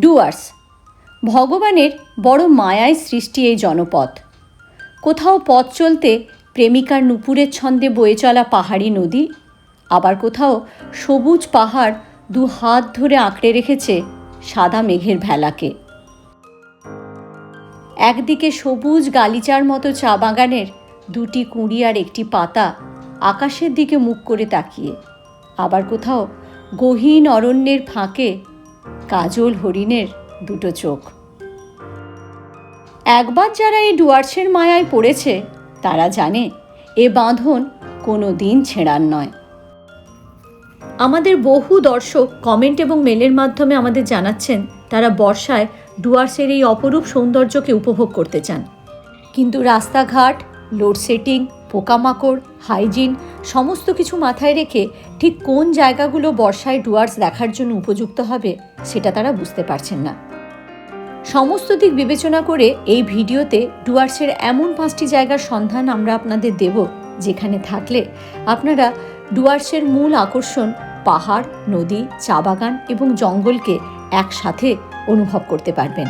ডুয়ার্স ভগবানের বড় মায়ায় সৃষ্টি এই জনপদ। কোথাও পথ চলতে প্রেমিকার নুপুরের ছন্দে বয়ে চলা পাহাড়ি নদী, আবার কোথাও সবুজ পাহাড় দু হাত ধরে আঁকড়ে রেখেছে সাদা মেঘের ভেলাকে। একদিকে সবুজ গালিচার মতো চা বাগানের দুটি কুঁড়ি আর একটি পাতা আকাশের দিকে মুখ করে তাকিয়ে, আবার কোথাও গহীন অরণ্যের ফাঁকে কাজল হরিণের দুটো চোখ। একবার যারা এই ডুয়ার্সের মায়ায় পড়েছে তারা জানে এ বাঁধন কোনো দিন ছেঁড়ার নয়। আমাদের বহু দর্শক কমেন্ট এবং মেলের মাধ্যমে আমাদের জানাচ্ছেন তারা বর্ষায় ডুয়ার্সের এই অপরূপ সৌন্দর্যকে উপভোগ করতে চান, কিন্তু রাস্তাঘাট, লোডশেডিং, পোকামাকড়, হাইজিন সমস্ত কিছু মাথায় রেখে ঠিক কোন জায়গাগুলো বর্ষায় ডুয়ার্স দেখার জন্য উপযুক্ত হবে সেটা তারা বুঝতে পারছেন না। সমস্ত দিক বিবেচনা করে এই ভিডিওতে ডুয়ার্সের এমন 5টি জায়গার সন্ধান আমরা আপনাদের দেব যেখানে থাকলে আপনারা ডুয়ার্সের মূল আকর্ষণ পাহাড়, নদী, চা বাগান এবং জঙ্গলকে একসাথে অনুভব করতে পারবেন।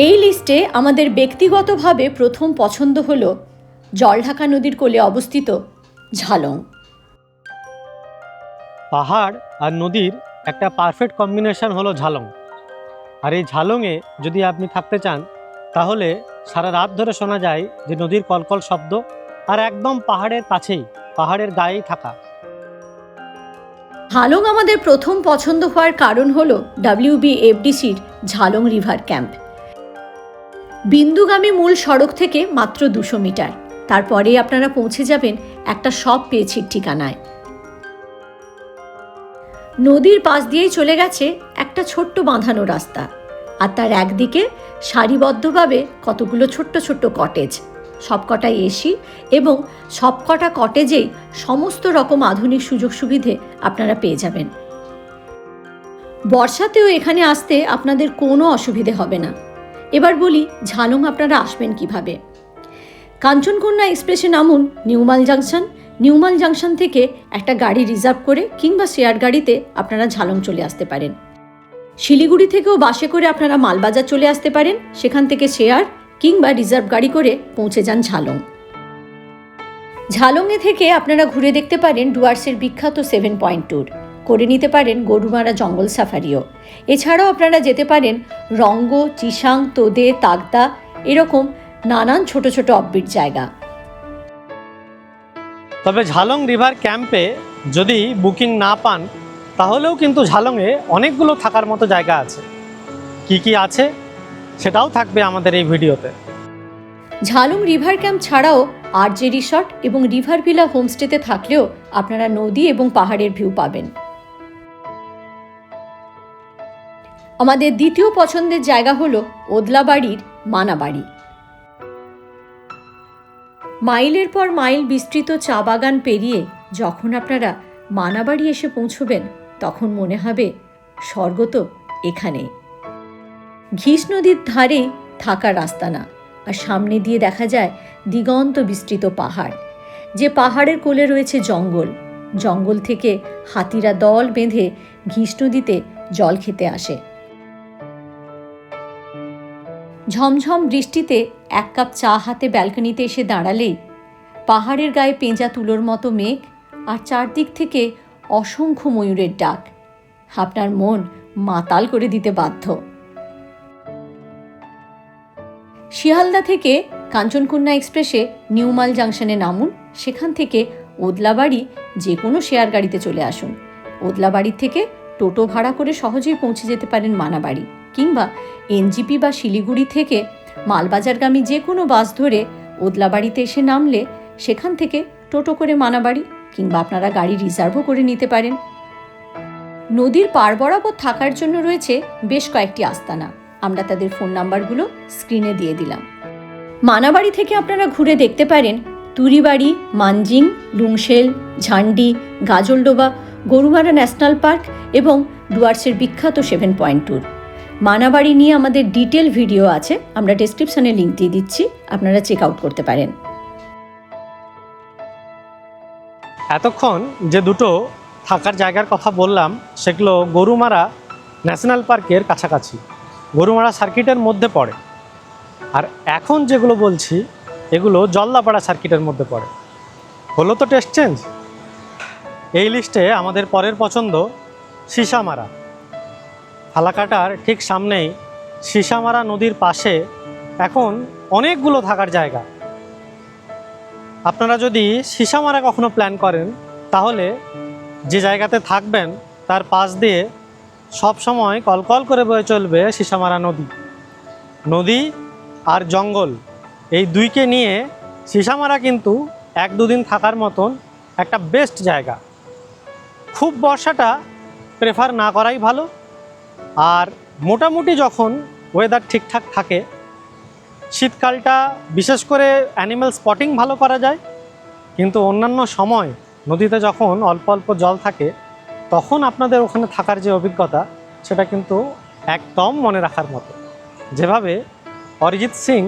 এই লিস্টে আমাদের ব্যক্তিগতভাবে প্রথম পছন্দ হল জলঢাকা নদীর কোলে অবস্থিত ঝালং। পাহাড় আর নদীর একটা পারফেক্ট কম্বিনেশন হলো ঝালং। আর এই ঝালংয়ে যদি আপনি থাকতে চান তাহলে সারা রাত ধরে শোনা যায় যে নদীর কলকল শব্দ, আর একদম পাহাড়ের কাছেই, পাহাড়ের গায়েই থাকা। ঝালং আমাদের প্রথম পছন্দ হওয়ার কারণ হলো WBFDCর ঝালং রিভার ক্যাম্প। বিন্দুগামী মূল সড়ক থেকে মাত্র 200 মিটার, তারপরেই আপনারা পৌঁছে যাবেন একটা সব পেয়েছির ঠিকানায়। নদীর পাশ দিয়েই চলে গেছে একটা ছোট্ট বাঁধানো রাস্তা, আর তার একদিকে সারিবদ্ধভাবে কতগুলো ছোট্ট ছোট্ট কটেজ, সবকটাই এসি এবং সবকটা কটেজেই সমস্ত রকম আধুনিক সুযোগ সুবিধে আপনারা পেয়ে যাবেন। বর্ষাতেও এখানে আসতে আপনাদের কোনো অসুবিধে হবে না। এবার বলি ঝালং আপনারা আসবেন কিভাবে। কাঞ্চনকন্যা এক্সপ্রেসে নামুন নিউমাল জাংশন। নিউমাল জাংশন থেকে একটা গাড়ি রিজার্ভ করে কিংবা শেয়ার গাড়িতে আপনারা ঝালং চলে আসতে পারেন। শিলিগুড়ি থেকেও বাসে করে আপনারা মালবাজার চলে আসতে পারেন, সেখান থেকে শেয়ার কিংবা রিজার্ভ গাড়ি করে পৌঁছে যান ঝালং। ঝালংয়ে থেকে আপনারা ঘুরে দেখতে পারেন ডুয়ার্সের বিখ্যাত 7 পয়েন্ট ট্যুর, করে নিতে পারেন গরুমারা জঙ্গল সাফারিও। এছাড়াও আপনারা যেতে পারেন রঙ্গ, চিসাং, তোদে, তাগদা, এরকম নানান ছোট ছোট অফবিট জায়গা। তবে ঝালং রিভার ক্যাম্পে যদি বুকিং না পান তাহলেও কিন্তু ঝালংয়ে অনেকগুলো থাকার মতো জায়গা আছে। কি কি আছে সেটাও থাকবে আমাদের এই ভিডিওতে। ঝালং রিভার ক্যাম্প ছাড়াও RJ রিসর্ট এবং রিভার ভিলা হোমস্টেতে থাকলেও আপনারা নদী এবং পাহাড়ের ভিউ পাবেন। আমাদের দ্বিতীয় পছন্দের জায়গা হলো ওদলাবাড়ির মানাবাড়ি। মাইলের পর মাইল বিস্তৃত চা বাগান পেরিয়ে যখন আপনারা মানাবাড়ি এসে পৌঁছবেন তখন মনে হবে স্বর্গ তো এখানেই। ঘিস নদীর ধারেই থাকা রাস্তা না, আর সামনে দিয়ে দেখা যায় দিগন্ত বিস্তৃত পাহাড়, যে পাহাড়ের কোলে রয়েছে জঙ্গল। জঙ্গল থেকে হাতিরা দল বেঁধে ঘিস নদীতে জল খেতে আসে। ঝমঝম বৃষ্টিতে 1 কাপ চা হাতে ব্যালকনিতে এসে দাঁড়ালেই পাহাড়ের গায়ে পেঁজা তুলোর মতো মেঘ আর চারদিক থেকে অসংখ্য ময়ূরের ডাক আপনার মন মাতাল করে দিতে বাধ্য। শিয়ালদা থেকে কাঞ্চনকন্যা এক্সপ্রেসে নিউমাল জাংশনে নামুন, সেখান থেকে ওদলাবাড়ি যে কোনো শেয়ার গাড়িতে চলে আসুন। ওদলাবাড়ির থেকে টোটো ভাড়া করে সহজেই পৌঁছে যেতে পারেন মানাবাড়ি, কিংবা NGP বা শিলিগুড়ি থেকে মালবাজারগামী যে কোনো বাস ধরে ওদলাবাড়িতে এসে নামলে সেখান থেকে টোটো করে মানাবাড়ি, কিংবা আপনারা গাড়ি রিজার্ভও করে নিতে পারেন। নদীর পার বরাবর থাকার জন্য রয়েছে বেশ কয়েকটি আস্তানা, আমরা তাদের ফোন নাম্বারগুলো স্ক্রিনে দিয়ে দিলাম। মানাবাড়ি থেকে আপনারা ঘুরে দেখতে পারেন তুরিবাড়ি, মানজিং, লুংশেল, ঝান্ডি, গাজলডোবা, গরুমারা ন্যাশনাল পার্ক এবং ডুয়ার্সের বিখ্যাত 7 পয়েন্ট ট্যুর। মানাবাড়ি নিয়ে আমাদের ডিটেল ভিডিও আছে, আমরা ডেসক্রিপশনে লিঙ্ক দিয়ে দিচ্ছি, আপনারা চেক আউট করতে পারেন। এতক্ষণ যে দুটো থাকার জায়গার কথা বললাম সেগুলো গরুমারা ন্যাশনাল পার্কের কাছাকাছি, গরুমারা সার্কিটের মধ্যে পড়ে। আর এখন যেগুলো বলছি এগুলো জল্লাপাড়া সার্কিটের মধ্যে পড়ে। হলো তো টেস্ট চেঞ্জ। এই লিস্টে আমাদের পরের পছন্দ সিসামারা। ফালাকাটার ঠিক সামনেই সিসামারা নদীর পাশে এখন অনেকগুলো থাকার জায়গা। আপনারা যদি সিসামারা কখনো প্ল্যান করেন তাহলে যে জায়গাতে থাকবেন তার পাশ দিয়ে সব সময় কলকল করে বয়ে চলবে সিসামারা নদী। নদী আর জঙ্গল এই দুইকে নিয়ে সিসামারা কিন্তু 1-2 দিন থাকার মতন একটা বেস্ট জায়গা। খুব বর্ষাটা প্রেফার না করাই ভালো। আর মোটামুটি যখন ওয়েদার ঠিকঠাক থাকে, শীতকালটা বিশেষ করে অ্যানিম্যাল স্পটিং ভালো করা যায়। কিন্তু অন্যান্য সময় নদীতে যখন অল্প অল্প জল থাকে তখন আপনাদের ওখানে থাকার যে অভিজ্ঞতা সেটা কিন্তু একদম মনে রাখার মতো, যেভাবে অরিজিৎ সিং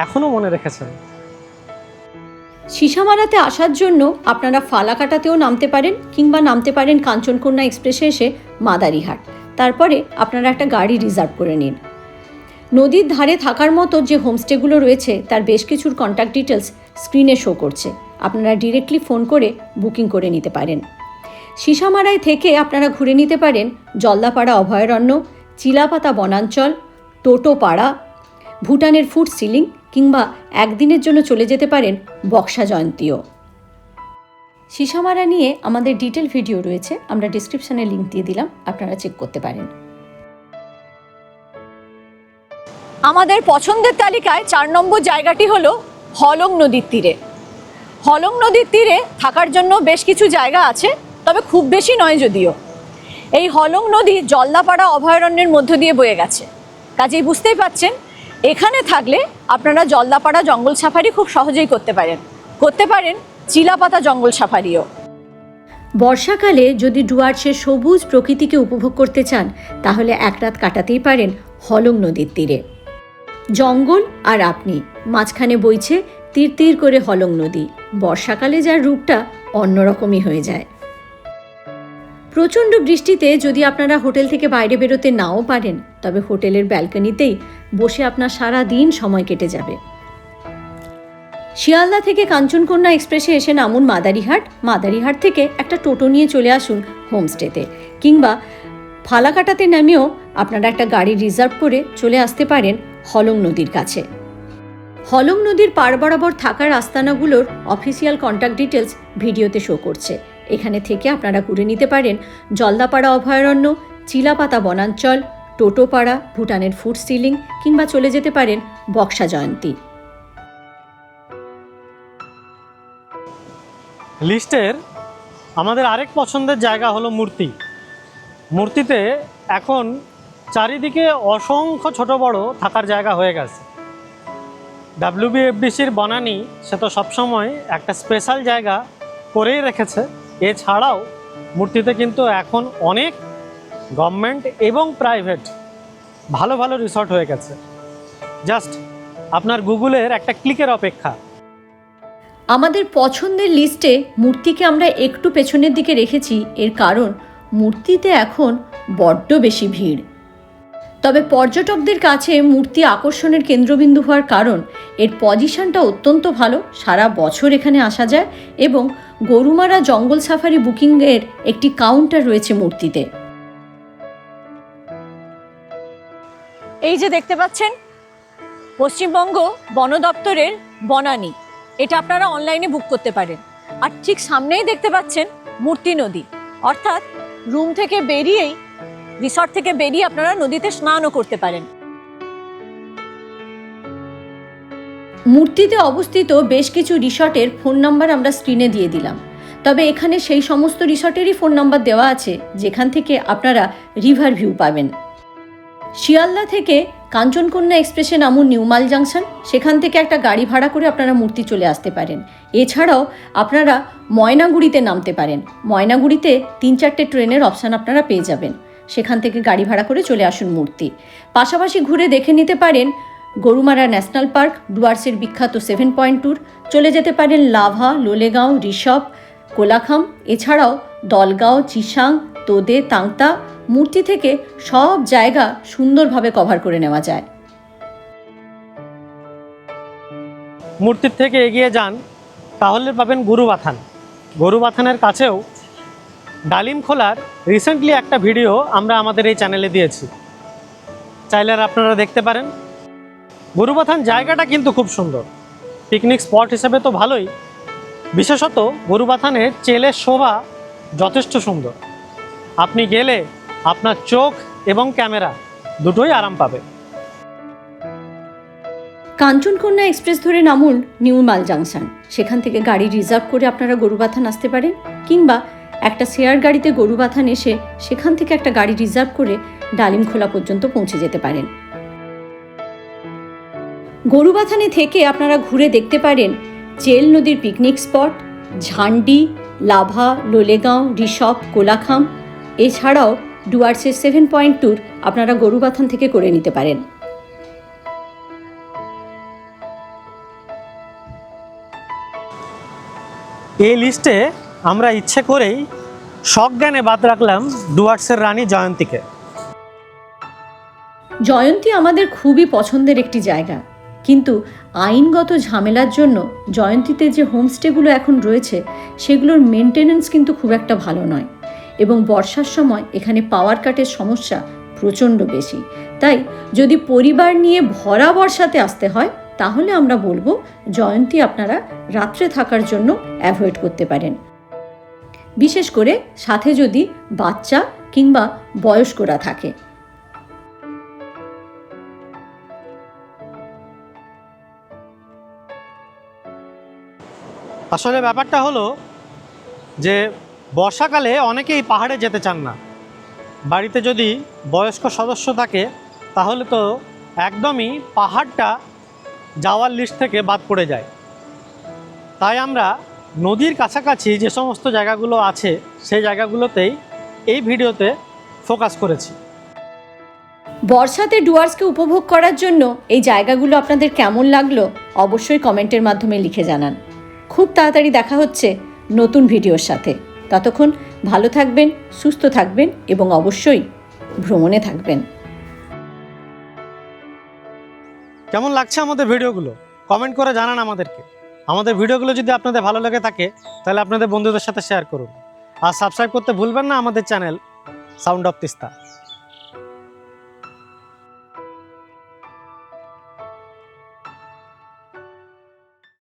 এখনও মনে রেখেছেন। সিসামারাতে আসার জন্য আপনারা ফালাকাটাতেও নামতে পারেন, কিংবা নামতে পারেন কাঞ্চনকন্যা এক্সপ্রেসে এসে মাদারিহাট। তারপরে আপনারা একটা গাড়ি রিজার্ভ করে নিন। নদীর ধারে থাকার মতো যে হোমস্টেগুলো রয়েছে তার বেশ কিছুর কন্ট্যাক্ট ডিটেলস স্ক্রিনে শো করছে, আপনারা ডিরেক্টলি ফোন করে বুকিং করে নিতে পারেন। সিসামারায় থেকে আপনারা ঘুরে নিতে পারেন জল্লাপাড়া অভয়ারণ্য, চিলাপাতা বনাঞ্চল, টোটোপাড়া, ভুটানের ফুট সিলিং, কিংবা একদিনের জন্য চলে যেতে পারেন বক্সা জয়ন্তীও। সিসামারা নিয়ে আমাদের ডিটেল ভিডিও রয়েছে, আমরা ডিসক্রিপশানে লিঙ্ক দিয়ে দিলাম, আপনারা চেক করতে পারেন। আমাদের পছন্দের তালিকায় 4 নম্বর জায়গাটি হলো হলং নদীর তীরে। হলং নদীর তীরে থাকার জন্য বেশ কিছু জায়গা আছে, তবে খুব বেশি নয় যদিও। এই হলং নদী জল্লাপাড়া অভয়ারণ্যের মধ্য দিয়ে বয়ে গেছে, কাজেই বুঝতেই পাচ্ছেন এখানে থাকলে আপনারা জল্লাপাড়া জঙ্গল সাফারি খুব সহজেই করতে পারেন চিলাপাতা জঙ্গল সাফারিও। বর্ষাকালে যদি ডুয়ার্সের সবুজ প্রকৃতিকে উপভোগ করতে চান তাহলে এক রাত কাটাতেই পারেন হলং নদীর তীরে। জঙ্গল আর আপনি, মাঝখানে বইছে তীর তীর করে হলং নদী। বর্ষাকালে যার রূপটা অন্যরকমই হয়ে যায়। প্রচণ্ড বৃষ্টিতে যদি আপনারা হোটেল থেকে বাইরে বেরোতে নাও পারেন, তবে হোটেলের ব্যালকনিতেই বসে আপনার সারা দিন সময় কেটে যাবে। শিয়ালদা থেকে কাঞ্চনকন্যা এক্সপ্রেসে এসে নামুন মাদারিহাট থেকে একটা টোটো নিয়ে চলে আসুন হোমস্টেতে, কিংবা ফালাকাটাতে নামিয়েও আপনারা একটা গাড়ি রিজার্ভ করে চলে আসতে পারেন হলং নদীর কাছে। হলং নদীর পাড় বরাবর থাকার আস্তানাগুলোর অফিসিয়াল কন্ট্যাক্ট ডিটেলস ভিডিওতে শো করছে। এখানে থেকে আপনারা ঘুরে নিতে পারেন জলদাপাড়া অভয়ারণ্য, চিলাপাতা বনাঞ্চল, টোটোপাড়া, ভুটানের ফুট সিলিং, কিংবা চলে যেতে পারেন বক্সা জয়ন্তী। লিস্টের আমাদের আরেক পছন্দের জায়গা হলো মূর্তিতে এখন চারিদিকে অসংখ্য ছোট বড় থাকার জায়গা হয়ে গেছে। WBFDCর বনানী সে তো সবসময় একটা স্পেশাল জায়গা করেই রেখেছে। এছাড়াও মূর্তিতে কিন্তু এখন অনেক গভর্নমেন্ট এবং প্রাইভেট ভালো ভালো রিসর্ট হয়ে গেছে। জাস্ট আপনার গুগলের একটা ক্লিকের অপেক্ষা। আমাদের পছন্দের লিস্টে মূর্তিকে আমরা একটু পেছনের দিকে রেখেছি, এর কারণ মূর্তিতে এখন বড্ড বেশি ভিড়। তবে পর্যটকদের কাছে মূর্তি আকর্ষণের কেন্দ্রবিন্দু হওয়ার কারণ এর পজিশনটা অত্যন্ত ভালো। সারা বছর এখানে আসা যায় এবং গরুমারা জঙ্গল সাফারি বুকিংয়ের একটি কাউন্টার রয়েছে মূর্তিতে। এই যে দেখতে পাচ্ছেন পশ্চিমবঙ্গ বন দপ্তরের বনানী, এটা আপনারা অনলাইনে বুক করতে পারেন। আর ঠিক সামনেই দেখতে পাচ্ছেন মূর্তি নদী, অর্থাৎ রুম থেকে বেরিয়েই, রিসর্ট থেকে বেরিয়ে আপনারা নদীতে স্নানও করতে পারেন। মূর্তিতে অবস্থিত বেশ কিছু রিসর্টের ফোন নাম্বার আমরা স্ক্রিনে দিয়ে দিলাম, তবে এখানে সেই সমস্ত রিসর্টেরই ফোন নাম্বার দেওয়া আছে যেখান থেকে আপনারা রিভার ভিউ পাবেন। শিয়ালদা থেকে কাঞ্চনকন্যা এক্সপ্রেসে নামুন নিউমাল জাংশন, সেখান থেকে একটা গাড়ি ভাড়া করে আপনারা মূর্তি চলে আসতে পারেন। এছাড়াও আপনারা ময়নাগুড়িতে নামতে পারেন। ময়নাগুড়িতে 3-4টে ট্রেনের অপশান আপনারা পেয়ে যাবেন, সেখান থেকে গাড়ি ভাড়া করে চলে আসুন মূর্তি। পাশাপাশি ঘুরে দেখে নিতে পারেন গরুমারা ন্যাশনাল পার্ক, ডুয়ার্সের বিখ্যাত 7 পয়েন্ট ট্যুর, চলে যেতে পারেন লাভা, লোলেগাঁও, ঋষভ, কোলাখাম। এছাড়াও দলগাঁও, চিসাং, তোদে, তাংতা মূর্তি থেকে সব জায়গা সুন্দরভাবে কভার করে নেওয়া যায়। মূর্তির থেকে এগিয়ে যান তাহলে পাবেন গরুবাথান। গরুবাথানের কাছেও ডালিম খোলার রিসেন্টলি একটা ভিডিও আমরা আমাদের এই চ্যানেলে দিয়েছি, চাইলে আর আপনারা দেখতে পারেন। গরুবাথান জায়গাটা কিন্তু খুব সুন্দর, পিকনিক স্পট হিসেবে তো ভালোই, বিশেষত গরুবাথানের চেলের শোভা যথেষ্ট সুন্দর। আপনি গেলে আপনার চোখ এবং ক্যামেরা দুটোই আরাম পাবে। কাঞ্চনকন্যা এক্সপ্রেস ধরে নামুন নিউমাল জাংশন। সেখান থেকে গাড়ি রিজার্ভ করে আপনারা গরুবাথান আসতে পারেন, কিংবা একটা শেয়ার গাড়িতে গরুবাথান এসে সেখান থেকে একটা গাড়ি রিজার্ভ করে ডালিমখোলা পর্যন্ত পৌঁছে যেতে পারেন। গরুবাথানে থেকে আপনারা ঘুরে দেখতে পারেন চেল নদীর picnic spot, ঝান্ডি, lava, Lolegaon, Rishabh, Kolakham. এছাড়াও ডুয়ার্সের 7 পয়েন্ট ট্যুর আপনারা গরুবাথান থেকে করে নিতে পারেন। এই লিস্টে আমরা ইচ্ছে করেই সজ্ঞানে বাদ রাখলাম ডুয়ার্সের রানী জয়ন্তীকে। জয়ন্তী আমাদের খুবই পছন্দের একটি জায়গা, কিন্তু আইনগত ঝামেলার জন্য জয়ন্তীতে যে হোমস্টেগুলো এখন রয়েছে সেগুলোর মেনটেনেন্স কিন্তু খুব একটা ভালো নয়, এবং বর্ষার সময় এখানে পাওয়ার কাটের সমস্যা প্রচণ্ড বেশি। তাই যদি পরিবার নিয়ে ভরা বর্ষাতে আসতে হয় তাহলে আমরা বলবো জয়ন্তী আপনারা রাত্রে থাকার জন্য অ্যাভয়েড করতে পারেন, বিশেষ করে সাথে যদি বাচ্চা কিংবা বয়স্করা থাকে। আসলে ব্যাপারটা হলো যে বর্ষাকালে অনেকেই পাহাড়ে যেতে চান না। বাড়িতে যদি বয়স্ক সদস্য থাকে তাহলে তো একদমই পাহাড়টা যাওয়ার লিস্ট থেকে বাদ পড়ে যায়। তাই আমরা নদীর কাছাকাছি যে সমস্ত জায়গাগুলো আছে সেই জায়গাগুলোতেই এই ভিডিওতে ফোকাস করেছি। বর্ষাতে ডুয়ার্সকে উপভোগ করার জন্য এই জায়গাগুলো আপনাদের কেমন লাগলো অবশ্যই কমেন্টের মাধ্যমে লিখে জানান। খুব তাড়াতাড়ি দেখা হচ্ছে নতুন ভিডিওর সাথে। ততক্ষণ ভালো থাকবেন, সুস্থ থাকবেন এবং অবশ্যই ভ্রমণে থাকবেন। কেমন লাগছে আমাদের ভিডিওগুলো কমেন্ট করে জানান আমাদেরকে। আমাদের ভিডিওগুলো যদি আপনাদের ভালো লেগে থাকে তাহলে আপনাদের বন্ধুদের সাথে শেয়ার করুন, আর সাবস্ক্রাইব করতে ভুলবেন না আমাদের চ্যানেল সাউন্ড অফ তিস্তা।